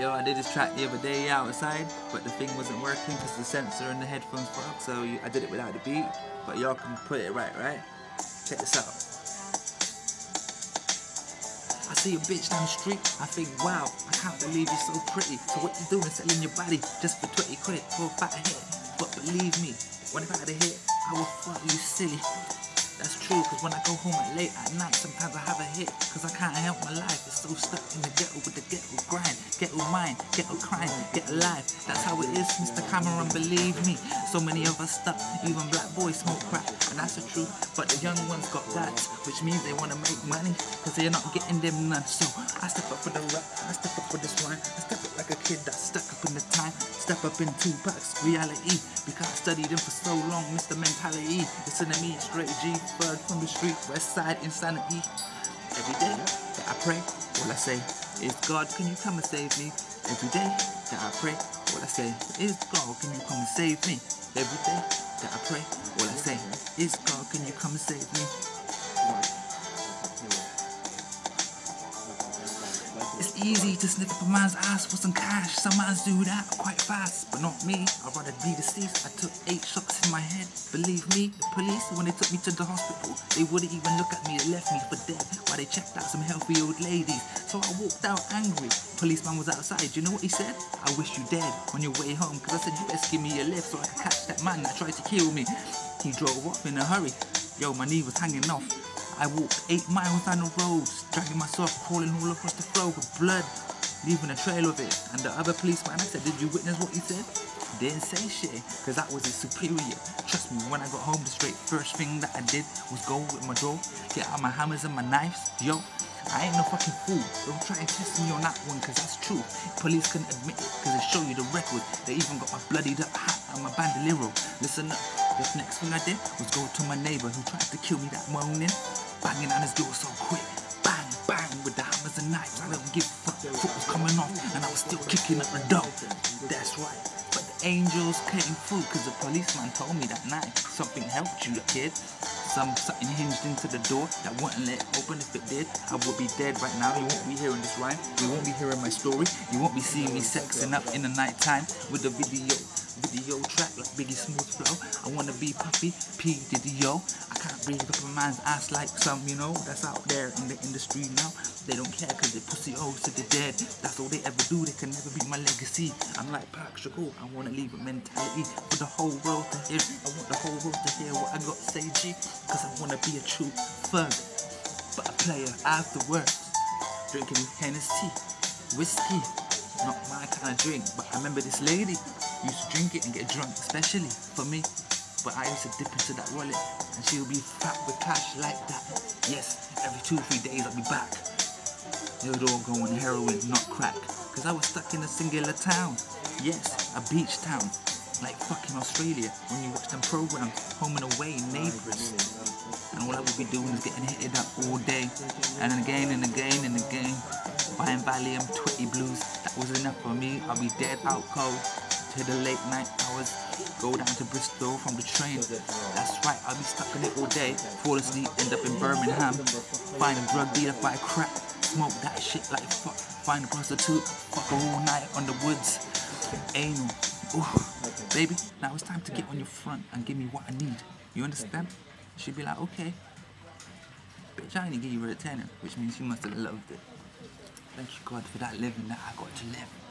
Yo, I did this track the other day outside, but the thing wasn't working because the sensor and the headphones broke, so I did it without the beat. But y'all can put it right? Check this out. I see a bitch down the street, I think, wow, I can't believe you're so pretty. So what you doing, selling your body just for 20 quid for a fat head? But believe me, when I got a hit, I will fuck you silly. That's true, cause when I go home late at night, sometimes I have a hit, cause I can't help my life. It's so stuck in the ghetto with the ghetto grind, ghetto mind, ghetto crime, get alive. That's how it is, Mr. Cameron, believe me. So many of us stuck, even black boys smoke crack, and that's the truth. But the young ones got that, which means they wanna make money, cause they're not getting them none. So I step up for the rap, I step up for this rhyme, I step up like a kid that's stuck up in the time. Step up in Tupac's reality, because I studied him for so long, Mr. Mentality. Listen to me, straight G, third from the street, west side insanity. Every day that I pray, all I say is, God, can you come and save me? Every day that I pray, all I say is, God, can you come and save me? Every day that I pray, all I say is, God, can you come and save me? It's easy to sniff up a man's ass for some cash. Some mans do that quite fast, but not me. I'd rather be deceased. I took 8 shots in my head. Believe me, the police, when they took me to the hospital, they wouldn't even look at me. They left me for dead while they checked out some healthy old ladies. So I walked out angry. Policeman was outside. You know what he said? I wish you dead on your way home. Cause I said, you best give me a lift so I can catch that man that tried to kill me. He drove off in a hurry. Yo, my knee was hanging off. I walked 8 miles down the road, dragging myself, crawling all across the floor with blood, leaving a trail of it. And the other policeman, I said, did you witness what he said? Didn't say shit, cause that was his superior. Trust me, when I got home, the straight first thing that I did was go with my door, get out my hammers and my knives. Yo, I ain't no fucking fool. Don't try and test me on that one, cause that's true. Police can admit it, cause they show you the record. They even got my bloodied up hat and my bandolero. Listen up, this next thing I did was go to my neighbor who tried to kill me that morning. Banging on his door so quick, bang, bang, with the hammers and knives. I don't give a fuck, the foot was coming off, and I was still kicking up the door. That's right, but the angels came through, cause the policeman told me that night, something helped you, kid. Something hinged into the door that wouldn't let it open. If it did, I would be dead right now. You won't be hearing this rhyme, you won't be hearing my story, you won't be seeing me sexing up in the night time with the video track like Biggie Smooth Flow. I wanna be Puffy, P Diddy, yo. I can't breathe up a man's ass like some, you know, that's out there in the industry now. They don't care cause they pussy hoes to the dead. That's all they ever do, they can never beat my legacy. I'm like Park Shakur, I wanna leave a mentality for the whole world to hear. I want the whole world to hear what I got to say, G. Cause I wanna be a true thug, but a player afterwards. Drinking Hennessy, whiskey, not my kind of drink. But I remember this lady used to drink it and get drunk, especially for me. But I used to dip into that wallet and she would be fat with cash like that. Yes, every 2-3 days I'd be back. They would all go on heroin, not crack. Cause I was stuck in a singular town. Yes, a beach town. Like fucking Australia, when you watch them programs, Home and Away, Neighbours. And all I would be doing is getting hitted up all day. And again and again and again. Buying Valium, Twitty Blues, that was enough for me. I'll be dead out cold to the late night hours. Go down to Bristol from the train. That's right, I'll be stuck in it all day. Fall asleep, end up in Birmingham. Find a drug dealer, buy crack. Smoke that shit like fuck. Find a prostitute, fuck her all night on the woods. Anal. Ooh. Baby, now it's time to get on your front and give me what I need. You understand? She'd be like, okay. Bitch, I only give you a 10, which means you must have loved it. Thank you, God, for that living that I got to live.